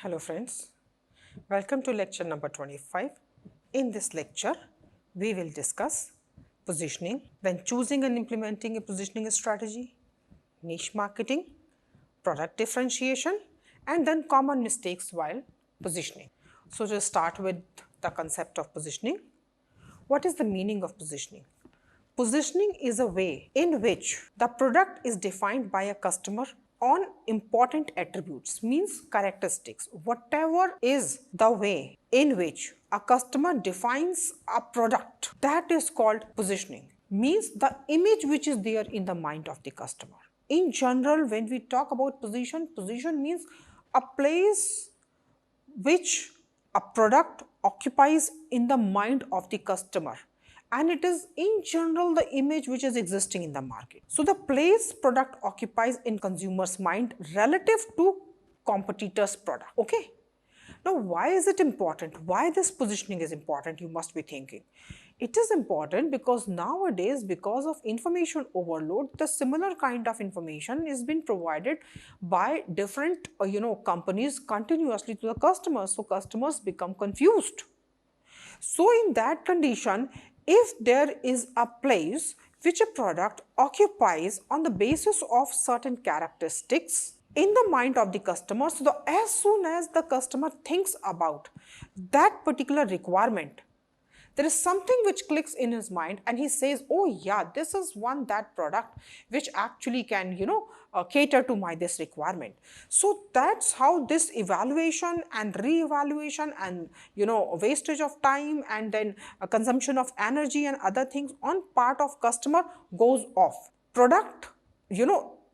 Hello friends, welcome to lecture number 25. In this lecture, we will discuss positioning, then choosing and implementing a positioning strategy, niche marketing, product differentiation, and then common mistakes while positioning. So to start with the concept of positioning, what is the meaning of positioning? Positioning is a way in which the product is defined by a customer on important attributes, means characteristics. Whatever is the way in which a customer defines a product, that is called positioning, means the image which is there in the mind of the customer. In general, when we talk about position means a place which a product occupies in the mind of the customer, and it is in general the image which is existing in the market. So the place product occupies in consumer's mind relative to competitor's product. Okay. Now, why is it important? Why this positioning is important, you must be thinking. It is important because nowadays, because of information overload, the similar kind of information is being provided by different companies continuously to the customers. So customers become confused. So in that condition, if there is a place which a product occupies on the basis of certain characteristics in the mind of the customer, so as soon as the customer thinks about that particular requirement, there is something which clicks in his mind and he says, oh yeah, this is that product which actually can cater to this requirement. So that's how this evaluation and re-evaluation and wastage of time and then consumption of energy and other things on part of customer goes off. Product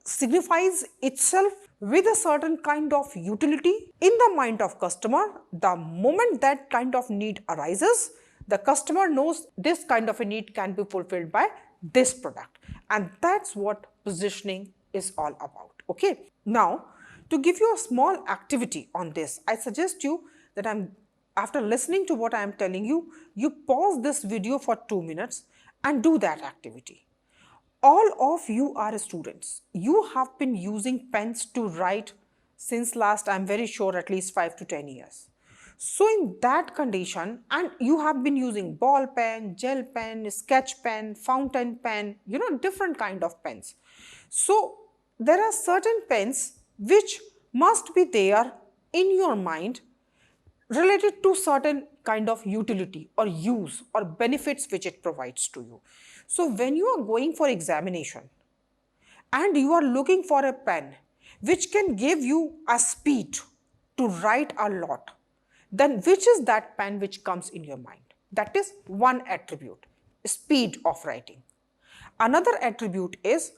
signifies itself with a certain kind of utility in the mind of customer. The moment that kind of need arises, the customer knows this kind of a need can be fulfilled by this product, and that's what positioning is all about. Okay. Now, to give you a small activity on this, I suggest you that after listening to what I am telling you, you pause this video for 2 minutes and do that activity. All of you are students. You have been using pens to write since last, I am very sure, at least 5 to 10 years. So in that condition, and you have been using ball pen, gel pen, sketch pen, fountain pen, different kind of pens. So there are certain pens which must be there in your mind related to certain kind of utility or use or benefits which it provides to you. So when you are going for examination and you are looking for a pen which can give you a speed to write a lot, then which is that pen which comes in your mind? That is one attribute, speed of writing. Another attribute is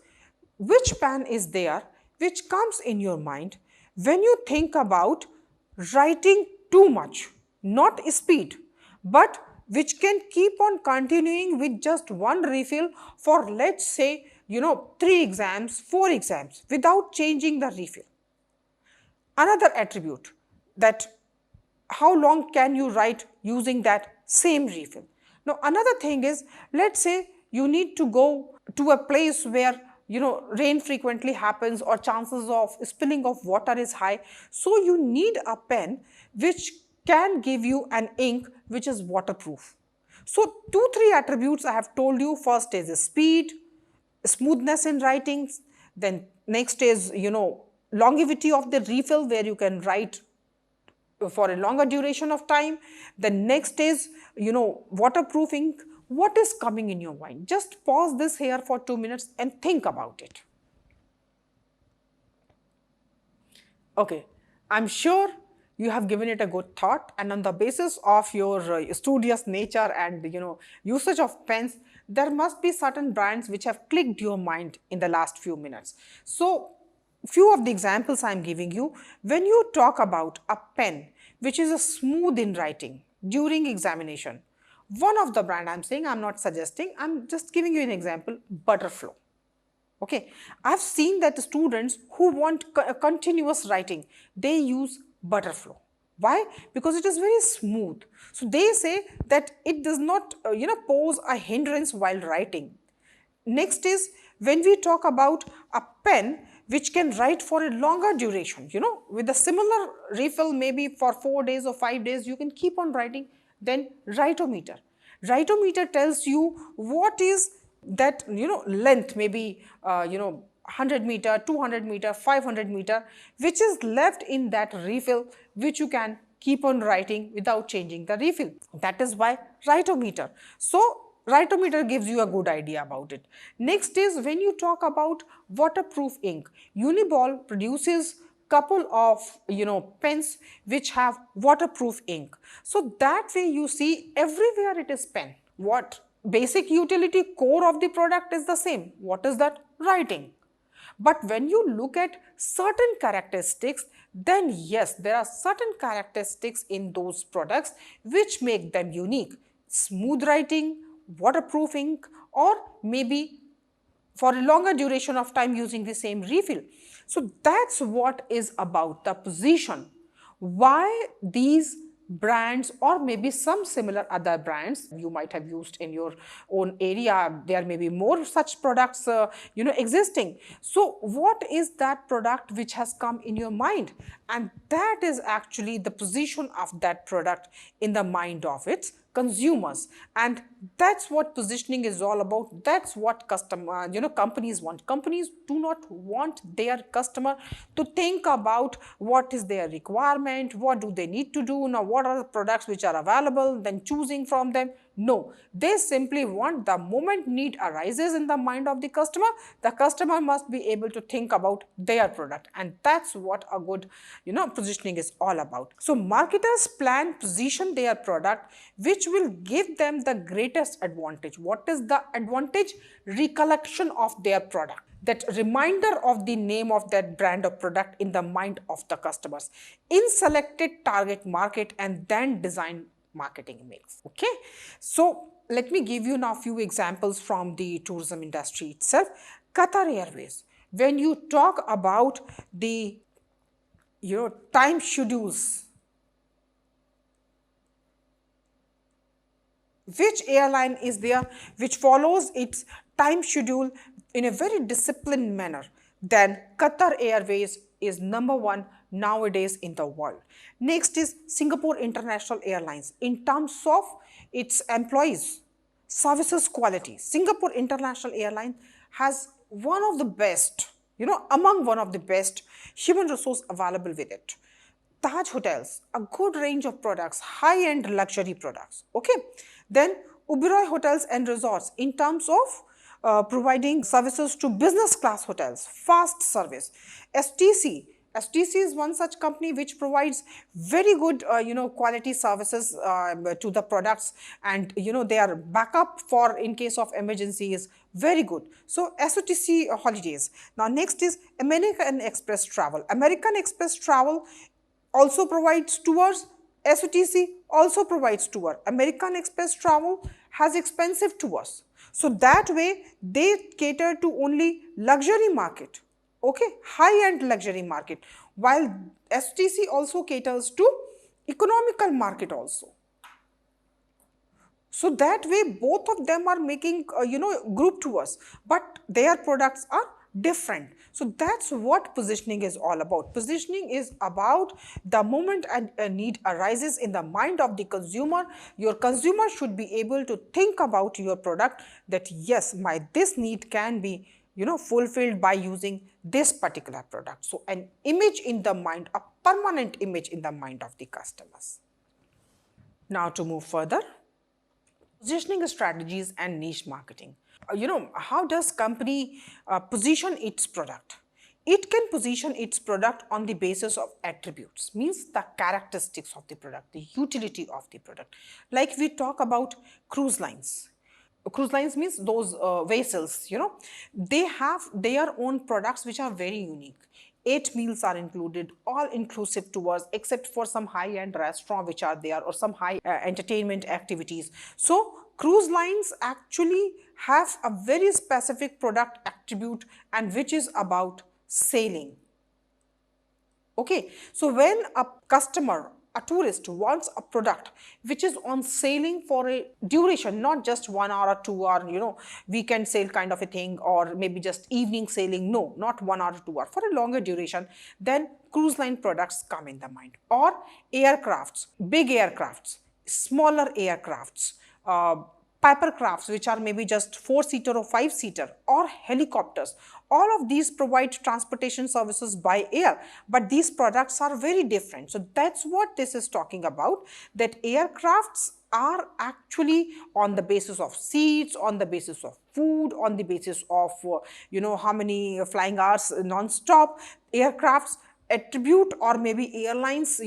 which pen is there which comes in your mind when you think about writing too much, not speed, but which can keep on continuing with just one refill for, let's say, 3 exams, 4 exams without changing the refill. Another attribute, that how long can you write using that same refill. Now, another thing is, let's say you need to go to a place where rain frequently happens or chances of spilling of water is high. So you need a pen which can give you an ink which is waterproof. So 2-3 attributes I have told you. First is speed, smoothness in writing. Then next is longevity of the refill, where you can write for a longer duration of time. The next is waterproofing. What is coming in your mind? Just pause this here for 2 minutes and think about it. Okay, I'm sure you have given it a good thought, and on the basis of your studious nature and usage of pens, there must be certain brands which have clicked your mind in the last few minutes. So few of the examples I am giving you. When you talk about a pen which is a smooth in writing during examination, one of the brand I am saying, I am not suggesting, I am just giving you an example, Butterflow. Okay, I have seen that the students who want continuous writing, they use Butterflow. Why? Because it is very smooth. So they say that it does not pose a hindrance while writing. Next is when we talk about a pen which can write for a longer duration. With a similar refill, maybe for 4 days or 5 days, you can keep on writing. Then write-o-meter. Write-o-meter tells you what is that, length, maybe, 100 meter, 200 meter, 500 meter, which is left in that refill, which you can keep on writing without changing the refill. That is why write-o-meter. So, write-o-meter gives you a good idea about it. Next is when you talk about waterproof ink. Uniball produces couple of pens which have waterproof ink. So that way you see everywhere it is pen. What basic utility core of the product is the same. What is that? Writing. But when you look at certain characteristics, then yes, there are certain characteristics in those products which make them unique. Smooth writing, waterproof ink, or maybe for a longer duration of time using the same refill. So that's what is about the position. Why these brands, or maybe some similar other brands you might have used in your own area, there may be more such products existing. So what is that product which has come in your mind? And that is actually the position of that product in the mind of its consumers, and that's what positioning is all about. That's what companies want. Companies do not want their customer to think about what is their requirement, what do they need to do, now what are the products which are available, then choosing from them. No, they simply want the moment need arises in the mind of the customer must be able to think about their product, and that's what a good positioning is all about. So marketers plan position their product which will give them the greatest advantage. What is the advantage? Recollection of their product, that reminder of the name of that brand or product in the mind of the customers in selected target market, and then design marketing mix. Okay, so let me give you now a few examples from the tourism industry itself. Qatar Airways, when you talk about the time schedules, which airline is there which follows its time schedule in a very disciplined manner, then Qatar Airways is number one nowadays in the world. Next is Singapore International Airlines. In terms of its employees, services quality, Singapore International Airlines has one of the best, among one of the best human resource available with it. Taj Hotels, a good range of products, high-end luxury products. Okay, then Oberoi Hotels and Resorts, in terms of providing services to business class hotels, fast service. STC is one such company which provides very good quality services to the products, and their backup for in case of emergency is very good. So SOTC Holidays. Now next is American Express Travel. American Express Travel also provides tours. SOTC also provides tour. American Express Travel has expensive tours. So that way they cater to only luxury market. Okay, high-end luxury market, while STC also caters to economical market also. So that way both of them are making group tours, but their products are different. So that's what positioning is all about. Positioning is about the moment a need arises in the mind of the consumer. Your consumer should be able to think about your product, that yes, this need can be fulfilled by using this particular product. So an image in the mind, a permanent image in the mind of the customers. Now to move further, positioning strategies and niche marketing. How does company position its product? It can position its product on the basis of attributes, means the characteristics of the product, the utility of the product. Like we talk about cruise lines. Cruise lines means those vessels, they have their own products which are very unique. 8 meals are included, all inclusive tours, except for some high-end restaurant which are there, or some high entertainment activities. So cruise lines actually have a very specific product attribute, and which is about sailing. Okay, so when a customer a tourist wants a product which is on sailing for a duration, not just 1 hour or 2 hour, weekend sail kind of a thing, or maybe just evening sailing. No, not 1 hour or 2 hour, for a longer duration, then cruise line products come in the mind. Or aircrafts, big aircrafts, smaller aircrafts, paper crafts which are maybe just 4-seater or 5-seater, or helicopters. All of these provide transportation services by air, but these products are very different. So that's what this is talking about, that aircrafts are actually on the basis of seats, on the basis of food, on the basis of how many flying hours non-stop. Aircrafts attribute, or maybe airlines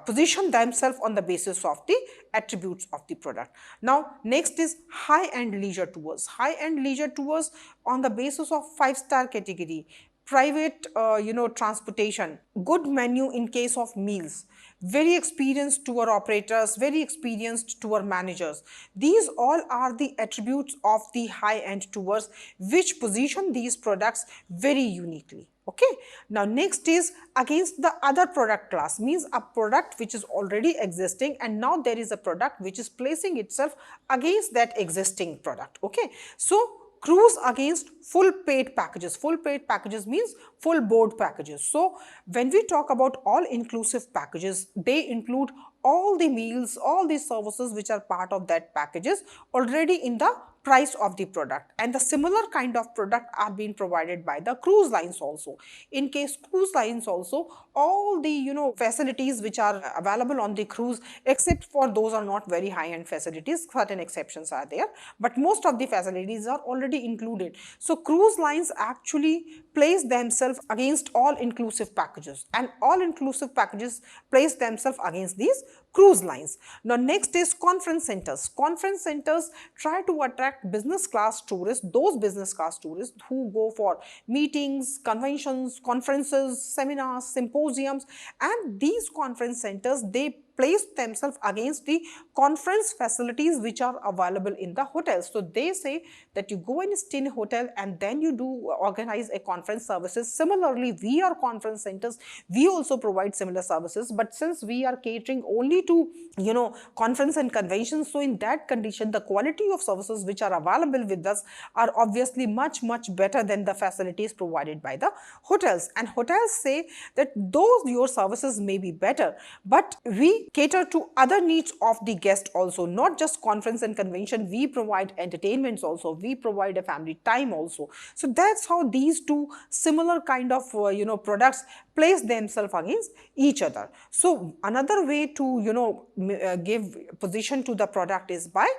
position themselves on the basis of the attributes of the product. Now next is high-end leisure tours. High-end leisure tours on the basis of 5-star category, private transportation, good menu in case of meals, very experienced tour operators, very experienced tour managers. These all are the attributes of the high-end tours which position these products very uniquely. Okay. Now next is against the other product class, means a product which is already existing and now there is a product which is placing itself against that existing product. Okay. So cruise against full paid packages. Full paid packages means full board packages. So when we talk about all inclusive packages, they include all the meals, all the services which are part of that packages already in the price of the product, and the similar kind of product are being provided by the cruise lines also. In case cruise lines also, all the facilities which are available on the cruise, except for those are not very high-end facilities, certain exceptions are there, but most of the facilities are already included. So cruise lines actually place themselves against all inclusive packages, and all inclusive packages place themselves against these cruise lines. Now next is conference centers. Conference centers try to attract business class tourists, those business class tourists who go for meetings, conventions, conferences, seminars, symposiums, and these conference centers, they place themselves against the conference facilities which are available in the hotels. So they say that you go and stay in a hotel and then you do organize a conference services. Similarly, we are conference centers, we also provide similar services, but since we are catering only to conference and conventions, so in that condition the quality of services which are available with us are obviously much better than the facilities provided by the hotels. And hotels say that those your services may be better, but we cater to other needs of the guest also, not just conference and convention. We provide entertainments also, we provide a family time also. So that's how these two similar kind of products place themselves against each other. So another way to give position to the product is by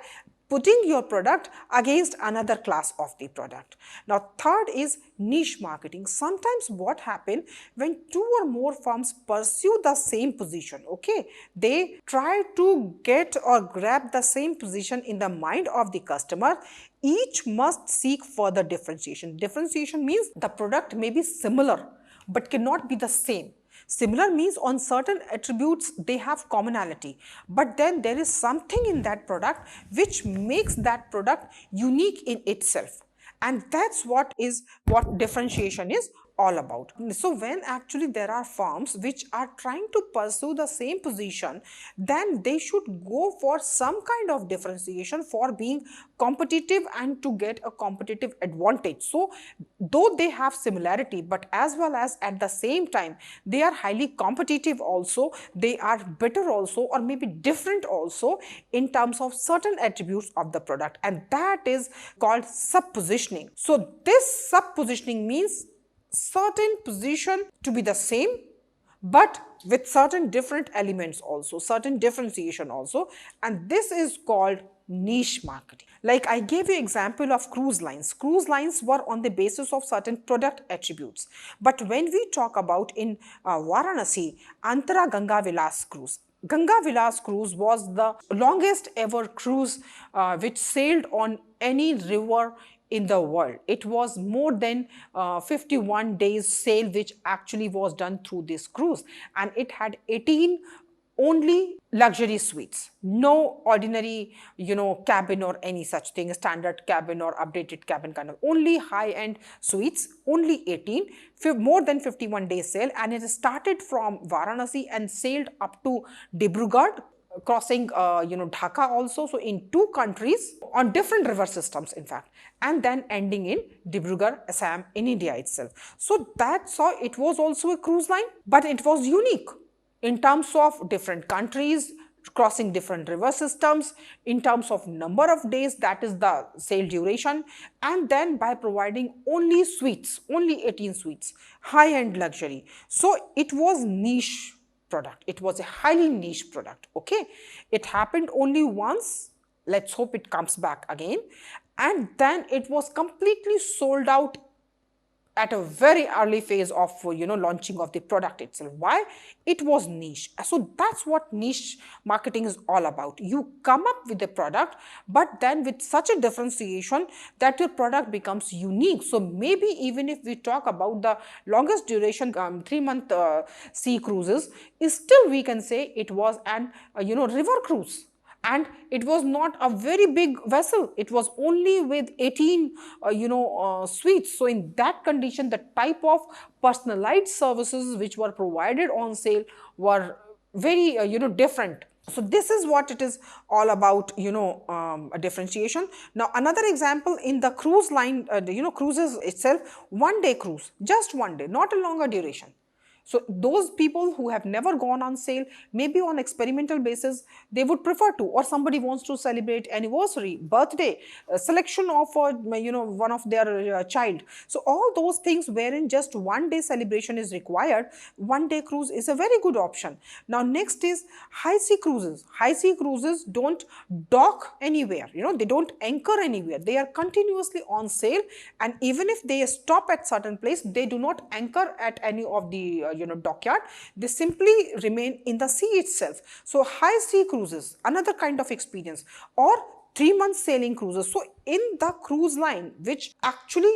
putting your product against another class of the product. Now third is niche marketing. Sometimes what happens when two or more firms pursue the same position, okay, they try to get or grab the same position in the mind of the customer. Each must seek further differentiation. Differentiation means the product may be similar but cannot be the same. Similar means on certain attributes they have commonality, but then there is something in that product which makes that product unique in itself, and that's what differentiation is all about. So when actually there are firms which are trying to pursue the same position, then they should go for some kind of differentiation for being competitive and to get a competitive advantage. So though they have similarity, but as well as at the same time they are highly competitive also, they are better also, or maybe different also in terms of certain attributes of the product, and that is called sub-positioning. So this sub-positioning means certain position to be the same, but with certain different elements also, certain differentiation also, and this is called niche marketing. Like I gave you example of cruise lines. Cruise lines were on the basis of certain product attributes, but when we talk about in Varanasi, Antara Ganga Vilas cruise, Ganga Vilas cruise was the longest ever cruise which sailed on any river in the world. It was more than 51 days sail which actually was done through this cruise, and it had 18 only luxury suites, no ordinary, cabin or any such thing, standard cabin or updated cabin kind of, only high-end suites, only 18, more than 51 days sale, and it started from Varanasi and sailed up to Dibrugarh, crossing Dhaka also, so in 2 countries on different river systems in fact, and then ending in Dibrugarh, Assam in India itself. So that's how it was also a cruise line, but it was unique in terms of different countries, crossing different river systems, in terms of number of days, that is the sail duration, and then by providing only suites, only 18 suites, high-end luxury. So it was niche product. It was a highly niche product. Okay, it happened only once. Let's hope it comes back again. And then it was completely sold out at a very early phase of launching of the product itself. Why? It was niche. So that's what niche marketing is all about. You come up with a product, but then with such a differentiation that your product becomes unique. So maybe even if we talk about the longest duration 3-month sea cruises, still we can say it was an river cruise. And it was not a very big vessel. It was only with 18 suites. So in that condition, the type of personalized services which were provided on sale were very different. So this is what it is all about, a differentiation. Now another example in the cruise line, cruises itself, 1-day cruise, just 1 day, not a longer duration. So those people who have never gone on sale, maybe on experimental basis, they would prefer to, or somebody wants to celebrate anniversary, birthday, selection of one of their child. So all those things wherein just 1-day celebration is required, 1-day cruise is a very good option. Now next is high sea cruises. High sea cruises don't dock anywhere, they don't anchor anywhere. They are continuously on sale, and even if they stop at certain place, they do not anchor at any of the dockyard. They simply remain in the sea itself. So high sea cruises, another kind of experience, or 3-month sailing cruises. So in the cruise line, which actually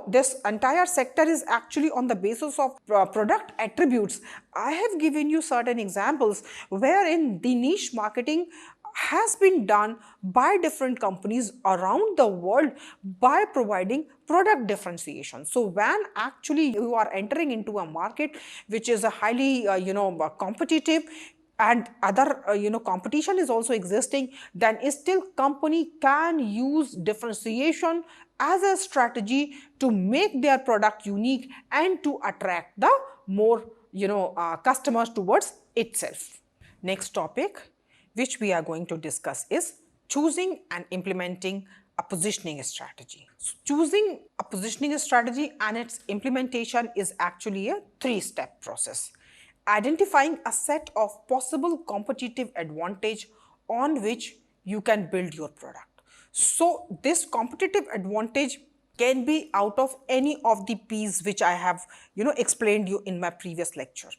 this entire sector is actually on the basis of product attributes. I have given you certain examples wherein the niche marketing has been done by different companies around the world by providing product differentiation. So when actually you are entering into a market which is a highly competitive, and other competition is also existing, then still company can use differentiation as a strategy to make their product unique and to attract the more customers towards itself. Next topic which we are going to discuss is choosing and implementing a positioning strategy. So choosing a positioning strategy and its implementation is actually a 3-step process. Identifying a set of possible competitive advantage on which you can build your product. So this competitive advantage can be out of any of the P's which I have explained you in my previous lecture.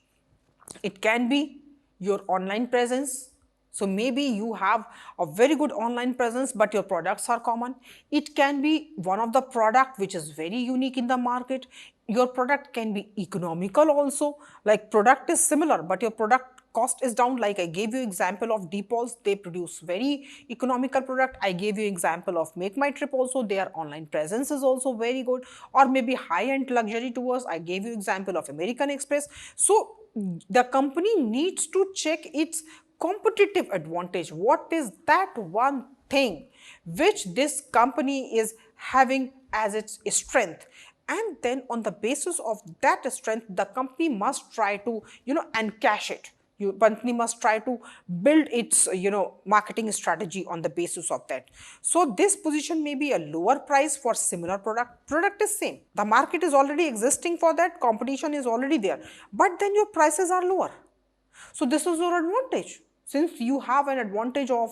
It can be your online presence. So maybe you have a very good online presence, but your products are common. It can be one of the product which is very unique in the market. Your product can be economical also, like product is similar, but your product cost is down. Like I gave you example of Deepal's, they produce very economical product. I gave you example of Make My Trip also, their online presence is also very good. Or maybe high-end luxury tours, I gave you example of American Express. So the company needs to check its competitive advantage. What is that one thing which this company is having as its strength? And then on the basis of that strength, the company must try to, encash it. Company must try to build its, marketing strategy on the basis of that. So this position may be a lower price for similar product. Product is same. The market is already existing for that. Competition is already there. But then your prices are lower. So this is your advantage. Since you have an advantage of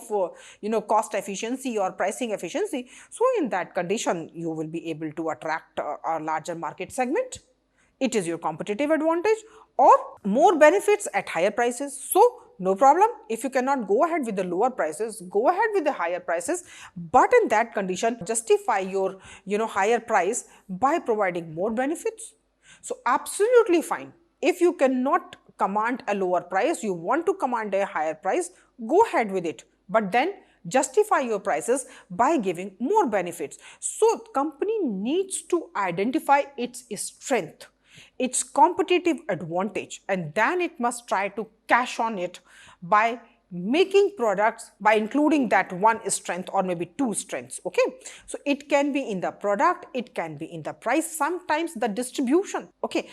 cost efficiency or pricing efficiency, so in that condition you will be able to attract a larger market segment. It is your competitive advantage, or more benefits at higher prices. So no problem, if you cannot go ahead with the lower prices, go ahead with the higher prices, but in that condition justify your higher price by providing more benefits. So absolutely fine. If you cannot command a lower price, you want to command a higher price, go ahead with it. But then justify your prices by giving more benefits. So company needs to identify its strength, its competitive advantage, and then it must try to cash on it by making products by including that one strength or maybe two strengths. Okay, so it can be in the product, it can be in the price, sometimes the distribution. Okay,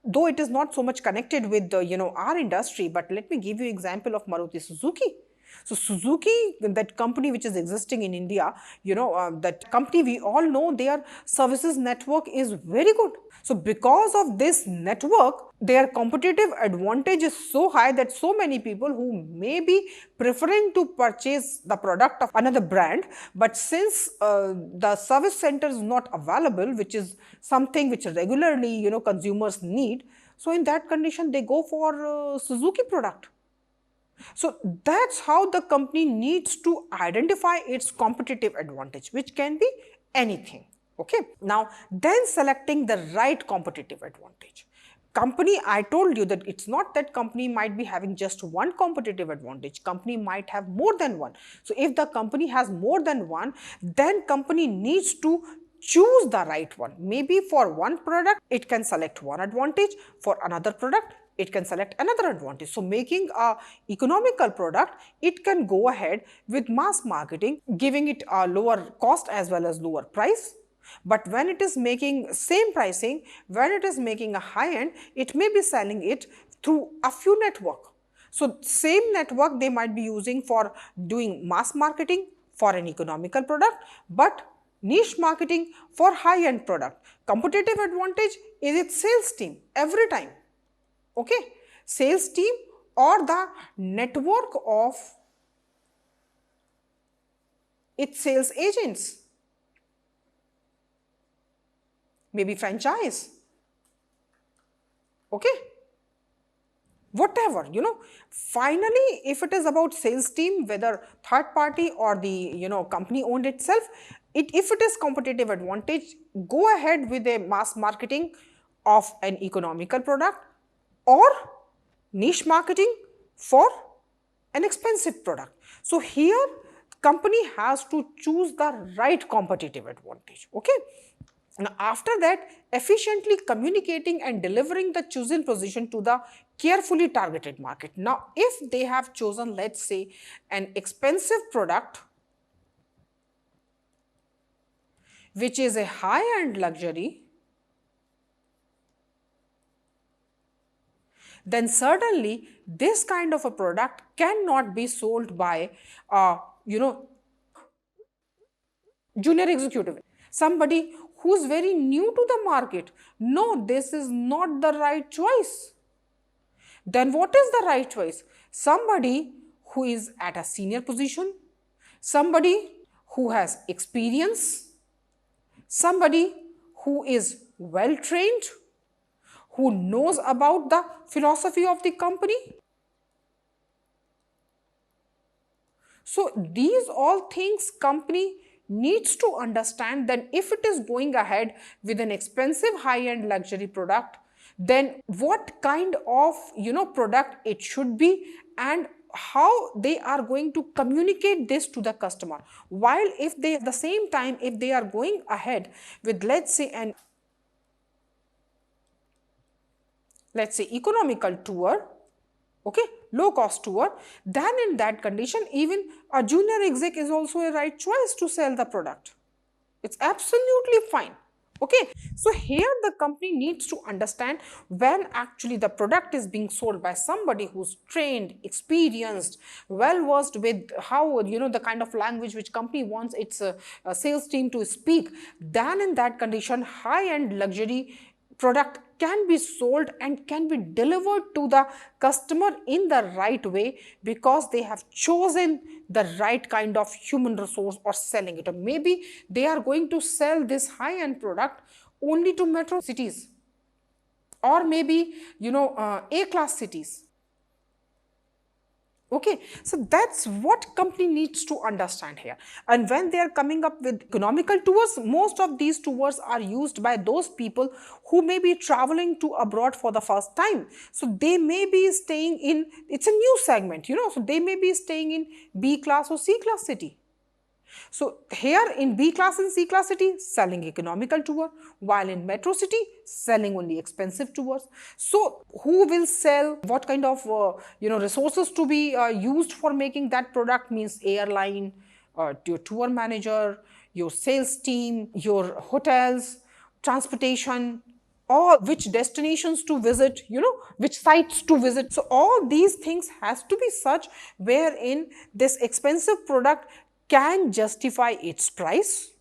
though it is not so much connected with the our industry, but let me give you example of Maruti Suzuki. So Suzuki, that company which is existing in India, that company, we all know their services network is very good. So because of this network, their competitive advantage is so high that so many people who may be preferring to purchase the product of another brand, but since the service center is not available, which is something which regularly consumers need, so in that condition they go for Suzuki product. So that's how the company needs to identify its competitive advantage, which can be anything. Okay. Now, then selecting the right competitive advantage. Company, I told you that it's not that company might be having just one competitive advantage. Company might have more than one. So if the company has more than one, then company needs to choose the right one. Maybe for one product, it can select one advantage. For another product, it can select another advantage. So making a economical product, it can go ahead with mass marketing, giving it a lower cost as well as lower price. But when it is making same pricing, when it is making a high end, it may be selling it through a few network. So same network they might be using for doing mass marketing for an economical product, but niche marketing for high end product. Competitive advantage is its sales team every time. Okay, sales team or the network of its sales agents, maybe franchise. Okay, whatever, finally, if it is about sales team, whether third party or the company owned itself, if it is competitive advantage, go ahead with a mass marketing of an economical product or niche marketing for an expensive product. So here company has to choose the right competitive advantage. Okay. Now after that, efficiently communicating and delivering the chosen position to the carefully targeted market. Now if they have chosen, let's say, an expensive product which is a high-end luxury, then certainly this kind of a product cannot be sold by junior executive, somebody who's very new to the market. No, this is not the right choice. Then what is the right choice? Somebody who is at a senior position, somebody who has experience, somebody who is well trained, who knows about the philosophy of the company. So these all things company needs to understand that if it is going ahead with an expensive high-end luxury product, then what kind of product it should be and how they are going to communicate this to the customer. While if they at the same time, if they are going ahead with, let's say, economical tour, okay, low cost tour, then in that condition, even a junior exec is also a right choice to sell the product. It's absolutely fine. Okay, so here the company needs to understand when actually the product is being sold by somebody who's trained, experienced, well versed with how the kind of language which company wants its sales team to speak, then in that condition high-end luxury product can be sold and can be delivered to the customer in the right way because they have chosen the right kind of human resource or selling it. Or maybe they are going to sell this high-end product only to metro cities or maybe A-class cities. Okay, so that's what company needs to understand here. And when they are coming up with economical tours, most of these tours are used by those people who may be traveling to abroad for the first time. So they may be staying in, it's a new segment, so they may be staying in B class or C class city. So here in B class and C class city, selling economical tour, while in metro city, selling only expensive tours. So who will sell, what kind of resources to be used for making that product means airline, your tour manager, your sales team, your hotels, transportation, or which destinations to visit, which sites to visit. So all these things has to be such wherein this expensive product can justify its price,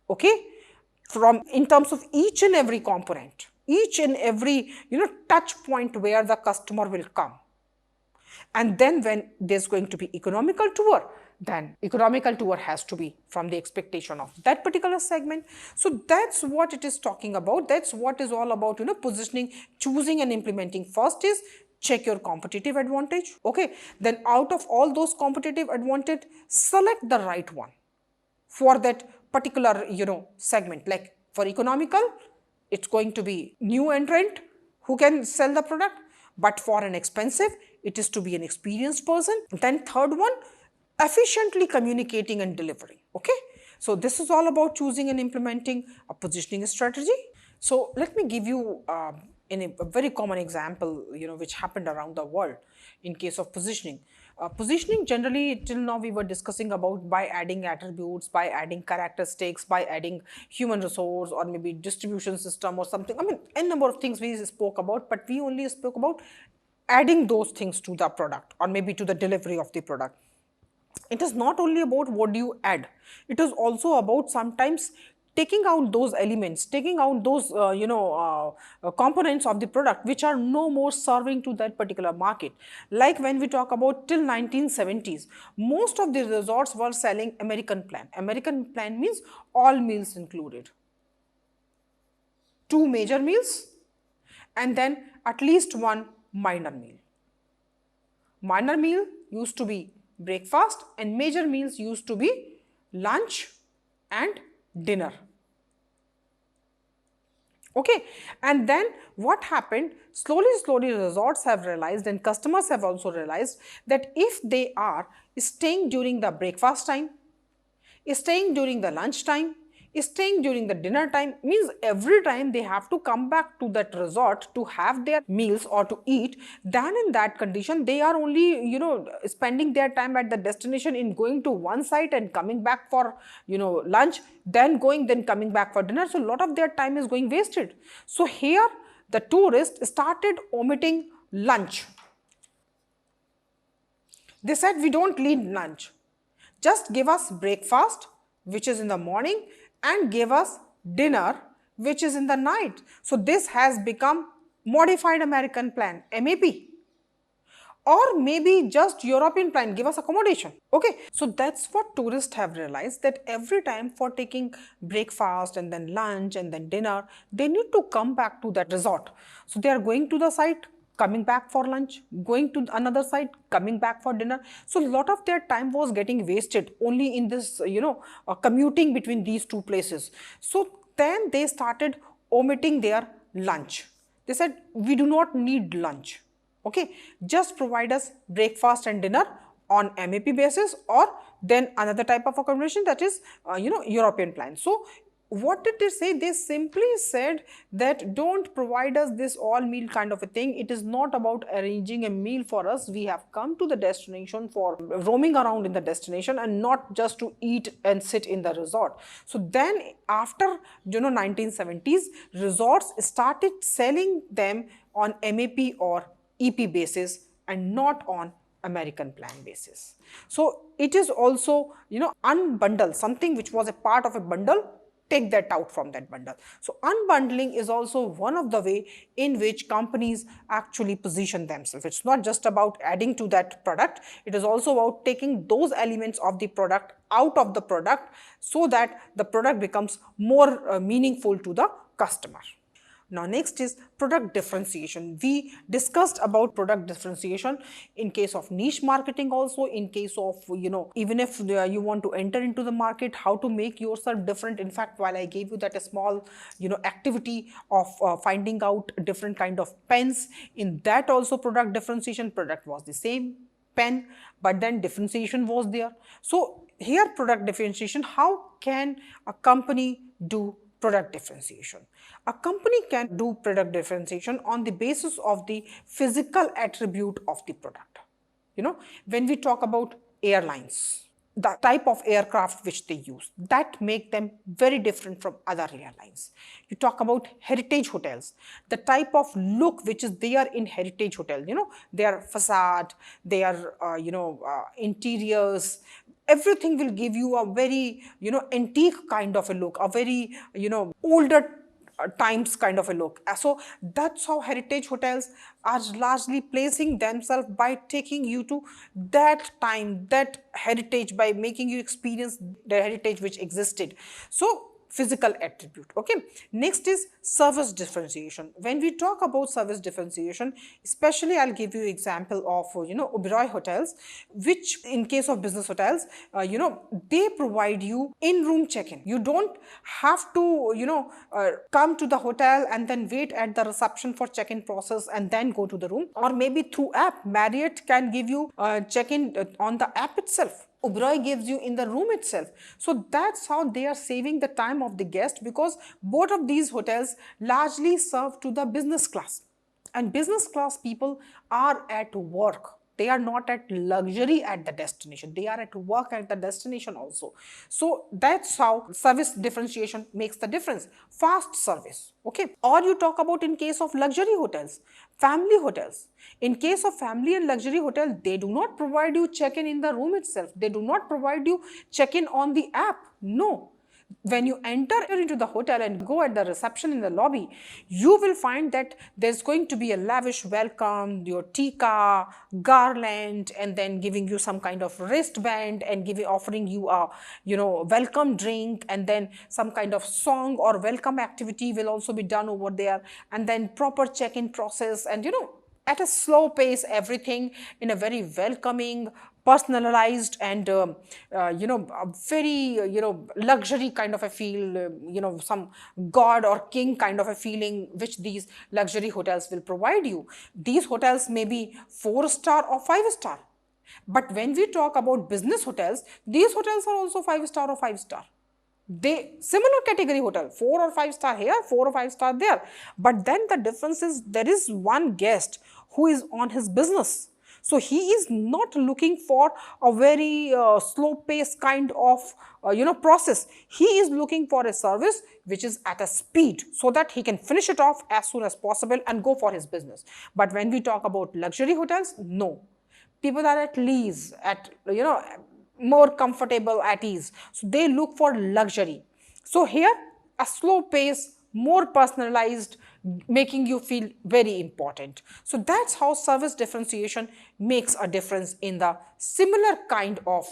okay, from in terms of each and every component, each and every touch point where the customer will come. And then when there's going to be economical tour, then economical tour has to be from the expectation of that particular segment. So that's what it is talking about. That's what is all about, positioning, choosing and implementing. First is check your competitive advantage. Okay, then out of all those competitive advantage, select the right one for that particular segment. Like for economical, it's going to be new entrant who can sell the product, but for an expensive, it is to be an experienced person. Then third one, efficiently communicating and delivering. Okay, so this is all about choosing and implementing a positioning strategy. So let me give you in a very common example, which happened around the world in case of positioning. Positioning generally till now we were discussing about by adding attributes, by adding characteristics, by adding human resource or maybe distribution system or something. I mean, a number of things we spoke about, but we only spoke about adding those things to the product or maybe to the delivery of the product. It is not only about what do you add, it is also about sometimes taking out those elements, taking out those components of the product which are no more serving to that particular market. Like when we talk about till 1970s, most of the resorts were selling American plan. American plan means all meals included, 2 major meals and then at least 1 minor meal. Minor meal used to be breakfast and major meals used to be lunch and dinner. Okay, and then what happened, slowly resorts have realized and customers have also realized that if they are staying during the breakfast time, staying during the lunch time, staying during the dinner time, means every time they have to come back to that resort to have their meals or to eat, then in that condition they are only spending their time at the destination in going to one site and coming back for lunch, then going, then coming back for dinner. So a lot of their time is going wasted. So here the tourists started omitting lunch. They said we don't need lunch, just give us breakfast which is in the morning and give us dinner which is in the night. So this has become modified American plan, MAP, or maybe just European plan, give us accommodation. Okay, so that's what tourists have realized, that every time for taking breakfast and then lunch and then dinner, they need to come back to that resort. So they are going to the site, coming back for lunch, going to another site, coming back for dinner. So a lot of their time was getting wasted only in this, commuting between these two places. So then they started omitting their lunch. They said, we do not need lunch. Okay, just provide us breakfast and dinner on MAP basis, or then another type of accommodation, that is, European plan. So what did they say? They simply said that don't provide us this all meal kind of a thing. It is not about arranging a meal for us. We have come to the destination for roaming around in the destination and not just to eat and sit in the resort. So then after 1970s, resorts started selling them on MAP or EP basis and not on American plan basis. So it is also, unbundle something which was a part of a bundle, take that out from that bundle. So unbundling is also one of the way in which companies actually position themselves. It's not just about adding to that product, it is also about taking those elements of the product out of the product so that the product becomes more meaningful to the customer. Now next is product differentiation. We discussed about product differentiation in case of niche marketing, also in case of, even if you want to enter into the market, how to make yourself different. In fact, while I gave you that a small activity of finding out different kind of pens, in that also product differentiation, product was the same pen, but then differentiation was there. So here product differentiation, how can a company do product differentiation? A company can do product differentiation on the basis of the physical attribute of the product. When we talk about airlines, the type of aircraft which they use, that make them very different from other airlines. You talk about heritage hotels, the type of look which is there in heritage hotel, their facade, their interiors, everything will give you a very antique kind of a look, a very older times kind of a look. So that's how heritage hotels are largely placing themselves, by taking you to that time, that heritage, by making you experience the heritage which existed. So physical attribute. Okay, next is service differentiation. When we talk about service differentiation, especially I'll give you example of Oberoi hotels, which in case of business hotels, they provide you in-room check-in. You don't have to come to the hotel and then wait at the reception for check-in process and then go to the room, or maybe through app. Marriott can give you check-in on the app itself. Oberoi gives you in the room itself. So that's how they are saving the time of the guest, because both of these hotels largely serve to the business class. And business class people are at work. They are not at luxury at the destination. They are at work at the destination also. So that's how service differentiation makes the difference. Fast service. Okay. Or you talk about in case of luxury hotels, family hotels. In case of family and luxury hotel, they do not provide you check-in in the room itself. They do not provide you check-in on the app. No. When you enter into the hotel and go at the reception in the lobby, you will find that there's going to be a lavish welcome, your tikka, garland, and then giving you some kind of wristband and offering you a welcome drink, and then some kind of song or welcome activity will also be done over there, and then proper check-in process, and at a slow pace, everything in a very welcoming, personalized, and a very luxury kind of a feel, some god or king kind of a feeling which these luxury hotels will provide you. These hotels may be 4-star or 5-star, but when we talk about business hotels, these hotels are also 5-star or 5-star. They similar category hotel, 4 or 5-star here, 4 or 5-star there, but then the difference is there is one guest who is on his business. So he is not looking for a very slow pace kind of process. He is looking for a service which is at a speed, so that he can finish it off as soon as possible and go for his business. But when we talk about luxury hotels, no, people are at ease, at more comfortable, at ease. So they look for luxury. So here a slow pace, more personalized, making you feel very important. So that's how service differentiation makes a difference in the similar kind of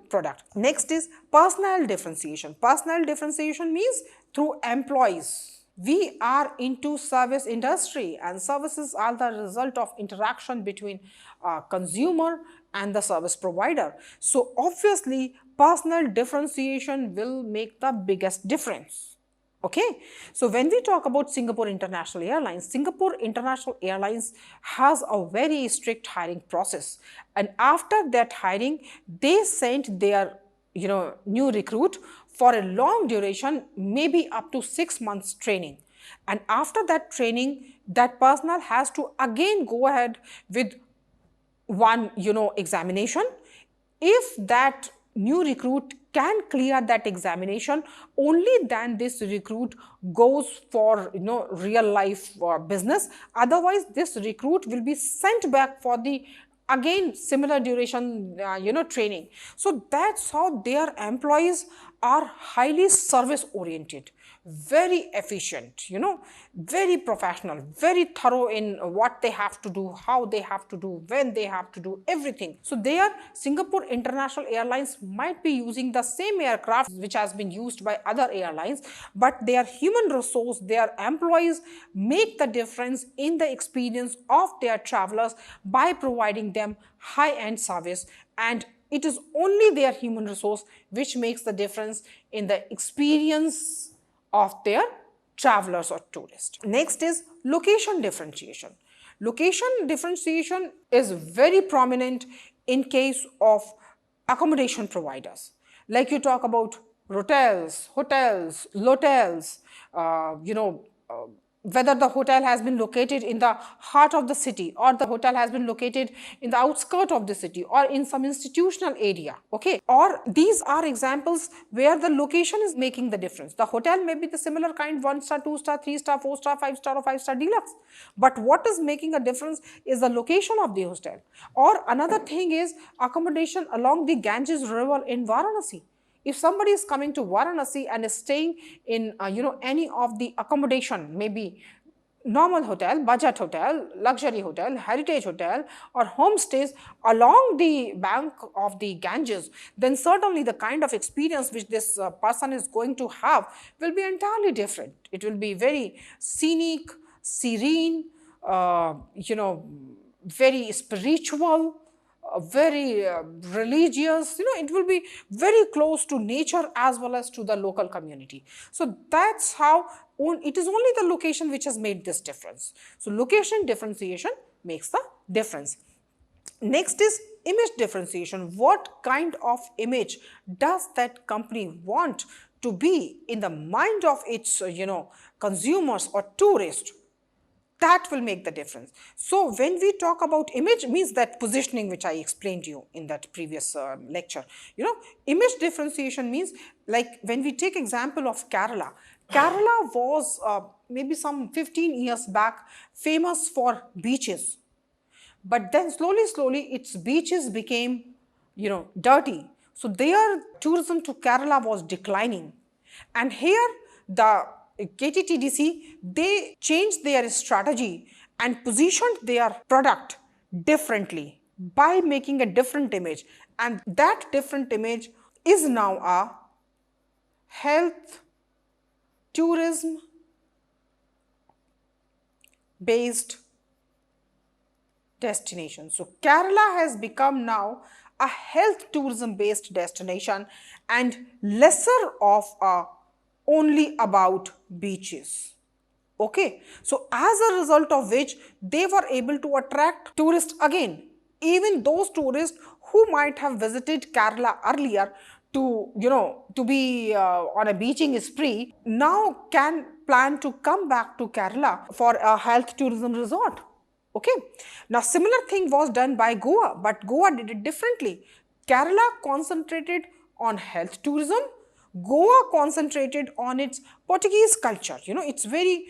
product. Next is personnel differentiation. Personnel differentiation means through employees. We are into service industry, and services are the result of interaction between consumer and the service provider. So obviously personnel differentiation will make the biggest difference. Okay, so when we talk about Singapore International Airlines, Singapore International Airlines has a very strict hiring process, and after that hiring, they sent their new recruit for a long duration, maybe up to 6 months training. And after that training, that personnel has to again go ahead with one examination. If that new recruit can clear that examination, only then this recruit goes for real life business. Otherwise this recruit will be sent back for the again similar duration training. So that's how their employees are highly service oriented. very efficient, very professional, very thorough in what they have to do, how they have to do, when they have to do, everything. So there, Singapore International Airlines might be using the same aircraft which has been used by other airlines, but their human resource, their employees make the difference in the experience of their travelers by providing them high-end service, and it is only their human resource which makes the difference in the experience of their travelers or tourists. Next is location differentiation. Location differentiation is very prominent in case of accommodation providers. Like you talk about hotels, lotels, whether the hotel has been located in the heart of the city, or the hotel has been located in the outskirts of the city, or in some institutional area, okay? Or these are examples where the location is making the difference. The hotel may be the similar kind, 1-star, 2-star, 3-star, 4-star, 5-star, or 5-star deluxe. But what is making a difference is the location of the hostel. Or another thing is accommodation along the Ganges River in Varanasi. If somebody is coming to Varanasi and is staying in, any of the accommodation, maybe normal hotel, budget hotel, luxury hotel, heritage hotel, or homestays along the bank of the Ganges, then certainly the kind of experience which this person is going to have will be entirely different. It will be very scenic, serene, very spiritual, very religious, it will be very close to nature as well as to the local community. So that's how it is only the location which has made this difference. So location differentiation makes the difference. Next is image differentiation. What kind of image does that company want to be in the mind of its consumers or tourists? That will make the difference. So when we talk about image, means that positioning which I explained to you in that previous lecture. Image differentiation means, like when we take example of Kerala. Kerala was maybe some 15 years back famous for beaches. But then slowly its beaches became, dirty. So their tourism to Kerala was declining. And here the KTTDC, they changed their strategy and positioned their product differently by making a different image. And that different image is now a health tourism based destination. So Kerala has become now a health tourism based destination and lesser of a only about beaches. Okay, so as a result of which they were able to attract tourists again. Even those tourists who might have visited Kerala earlier to be on a beaching spree, now can plan to come back to Kerala for a health tourism resort. Okay, now similar thing was done by Goa, but Goa did it differently. Kerala concentrated on health tourism. Goa concentrated on its Portuguese culture. It's very,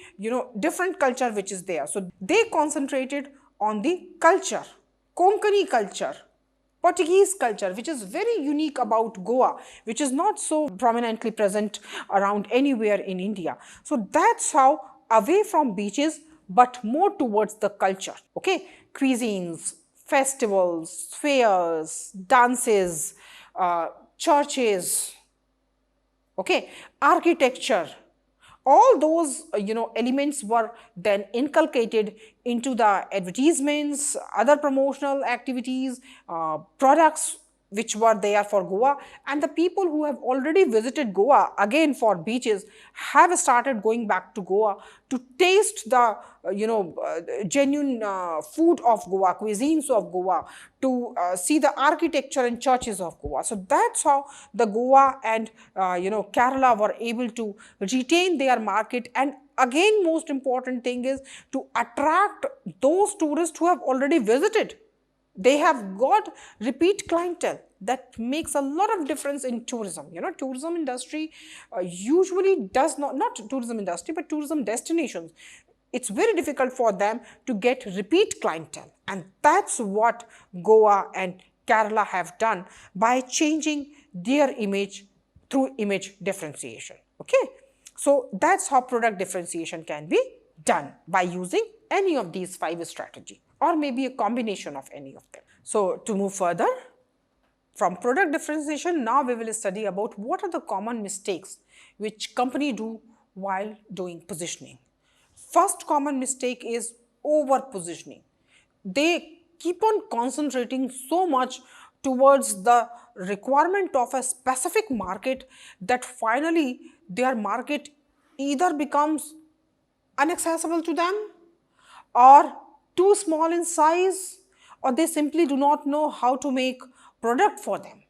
different culture which is there. So they concentrated on the culture, Konkani culture, Portuguese culture, which is very unique about Goa, which is not so prominently present around anywhere in India. So that's how, away from beaches, but more towards the culture. Okay, cuisines, festivals, fairs, dances, churches, okay, architecture, all those elements were then inculcated into the advertisements, other promotional activities, products which were there for Goa, and the people who have already visited Goa again for beaches have started going back to Goa to taste the genuine food of Goa, cuisines of Goa, to see the architecture and churches of Goa. So that's how the Goa and Kerala were able to retain their market. And again, most important thing is to attract those tourists who have already visited. They have got repeat clientele. That makes a lot of difference in tourism. Tourism industry usually does not tourism industry, but tourism destinations. It's very difficult for them to get repeat clientele. And that's what Goa and Kerala have done by changing their image through image differentiation. Okay. So that's how product differentiation can be done, by using any of these 5 strategies, or maybe a combination of any of them. So to move further, from product differentiation, now we will study about what are the common mistakes which company do while doing positioning. First common mistake is over positioning. They keep on concentrating so much towards the requirement of a specific market that finally their market either becomes inaccessible to them, or too small in size, or they simply do not know how to make product for them.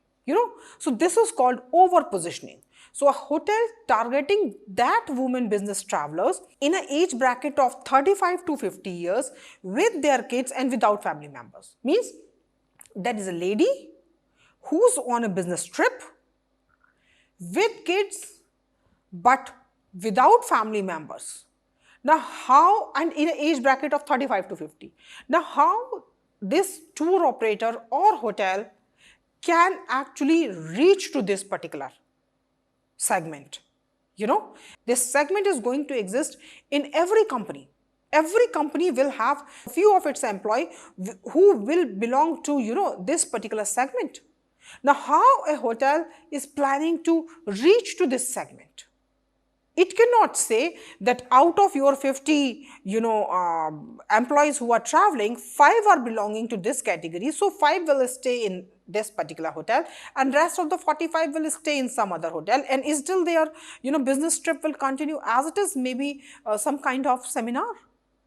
So this is called over positioning. So a hotel targeting that women business travelers in an age bracket of 35 to 50 years with their kids and without family members, means that is a lady who's on a business trip with kids but without family members. Now how, and in an age bracket of 35 to 50. Now how this tour operator or hotel can actually reach to this particular segment? This segment is going to exist in every company. Every company will have a few of its employees who will belong to, this particular segment. Now, how a hotel is planning to reach to this segment? It cannot say that out of your 50, employees who are traveling, 5 are belonging to this category. So 5 will stay in this particular hotel and rest of the 45 will stay in some other hotel, and is still their, business trip will continue as it is, maybe some kind of seminar.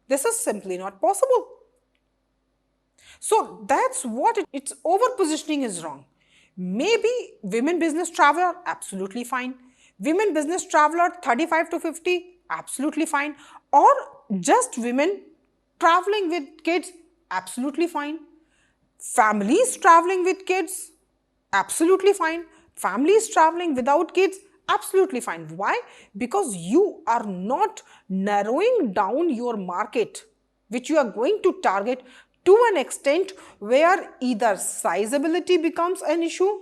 This is simply not possible. So that's what it's over positioning is wrong. Maybe women business traveler, absolutely fine. Women business traveler 35 to 50, absolutely fine. Or just women traveling with kids, absolutely fine. Families traveling with kids, absolutely fine. Families traveling without kids, absolutely fine. Why? Because you are not narrowing down your market, which you are going to target to an extent where either sizability becomes an issue,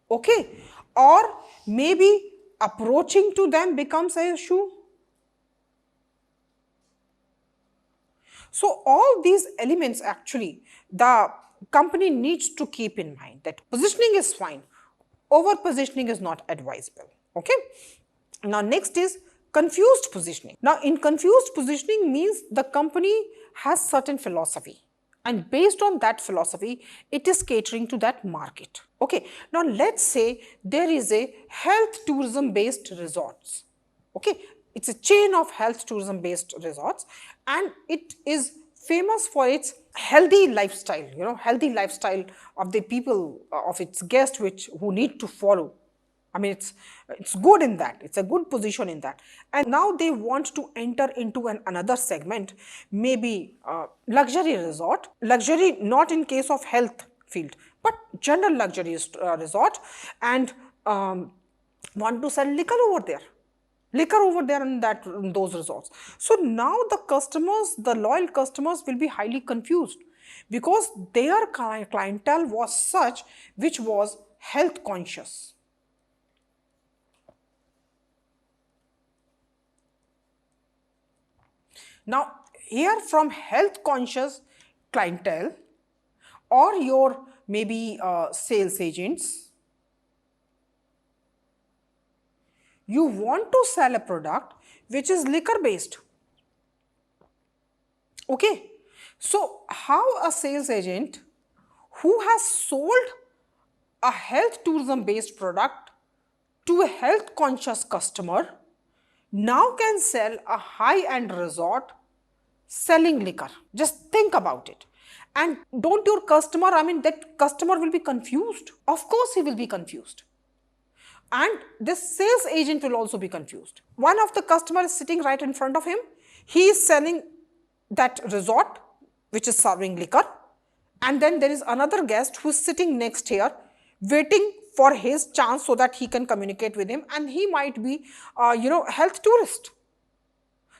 okay, or maybe approaching to them becomes an issue. So all these elements actually the company needs to keep in mind, that positioning is fine, over positioning is not advisable. Okay. Now next is confused positioning. Now in confused positioning means the company has certain philosophy, and based on that philosophy it is catering to that market. Okay. Now let's say there is a health tourism based resorts. Okay. It's a chain of health tourism based resorts, and it is famous for its healthy lifestyle, healthy lifestyle of the people, of its guests who need to follow. I mean, it's good in that, it's a good position in that. And now they want to enter into another segment, maybe luxury resort, luxury not in case of health field, but general luxury resort, and want to sell liquor over there in those resorts. So now the customers, the loyal customers will be highly confused, because their clientele was such which was health conscious. Now here from health conscious clientele or your maybe sales agents, you want to sell a product which is liquor based. Okay. So how a sales agent who has sold a health tourism based product to a health conscious customer now can sell a high end resort selling liquor? Just think about it. And don't your customer, I mean that customer will be confused. Of course he will be confused. And this sales agent will also be confused. One of the customers is sitting right in front of him. He is selling that resort which is serving liquor, and then there is another guest who is sitting next here waiting for his chance so that he can communicate with him, and he might be health tourist.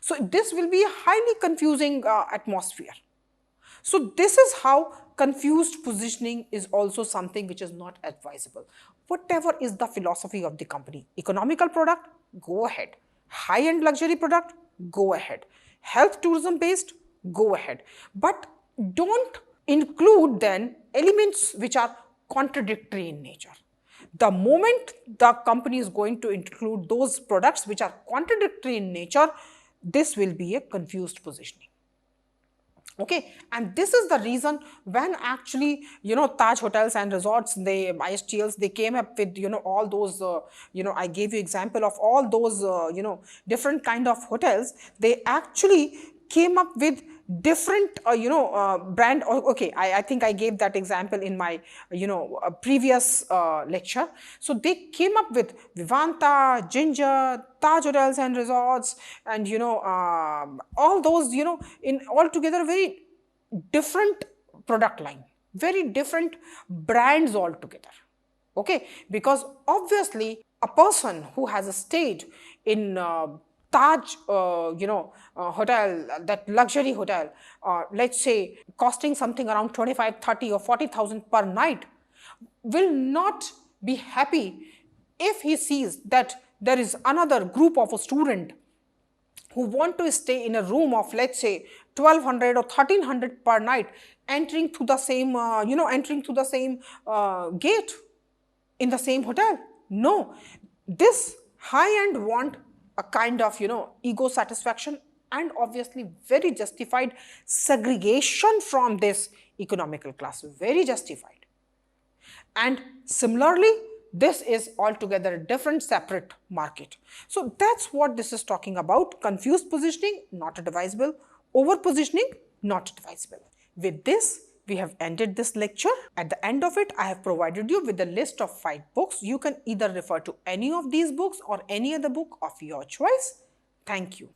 So this will be a highly confusing atmosphere. So this is how confused positioning is also something which is not advisable. whatever is the philosophy of the company. Economical product, go ahead. High-end luxury product, go ahead. Health tourism based, go ahead. But don't include then elements which are contradictory in nature. The moment the company is going to include those products which are contradictory in nature, this will be a confused positioning. Okay, and this is the reason when actually, Taj Hotels and Resorts, they IHTLs, they came up with, all those, I gave you example of all those, different kind of hotels. They actually came up with different, brand. Okay, I think I gave that example in my, previous lecture. So they came up with Vivanta, Ginger, Taj Hotels and Resorts, and all those, in altogether very different product line, very different brands altogether. Okay, because obviously a person who has stayed in Taj, hotel, that luxury hotel, let's say costing something around 25, 30 or 40,000 per night, will not be happy if he sees that there is another group of a student who want to stay in a room of, let's say, 1200 or 1300 per night, entering through the same, gate in the same hotel. No, this high-end want a kind of, ego satisfaction and obviously very justified segregation from this economical class, very justified. And similarly, this is altogether a different separate market. So that's what this is talking about. Confused positioning, not advisable. Over positioning, not advisable. With this, we have ended this lecture. At the end of it, I have provided you with a list of 5 books. You can either refer to any of these books or any other book of your choice. Thank you.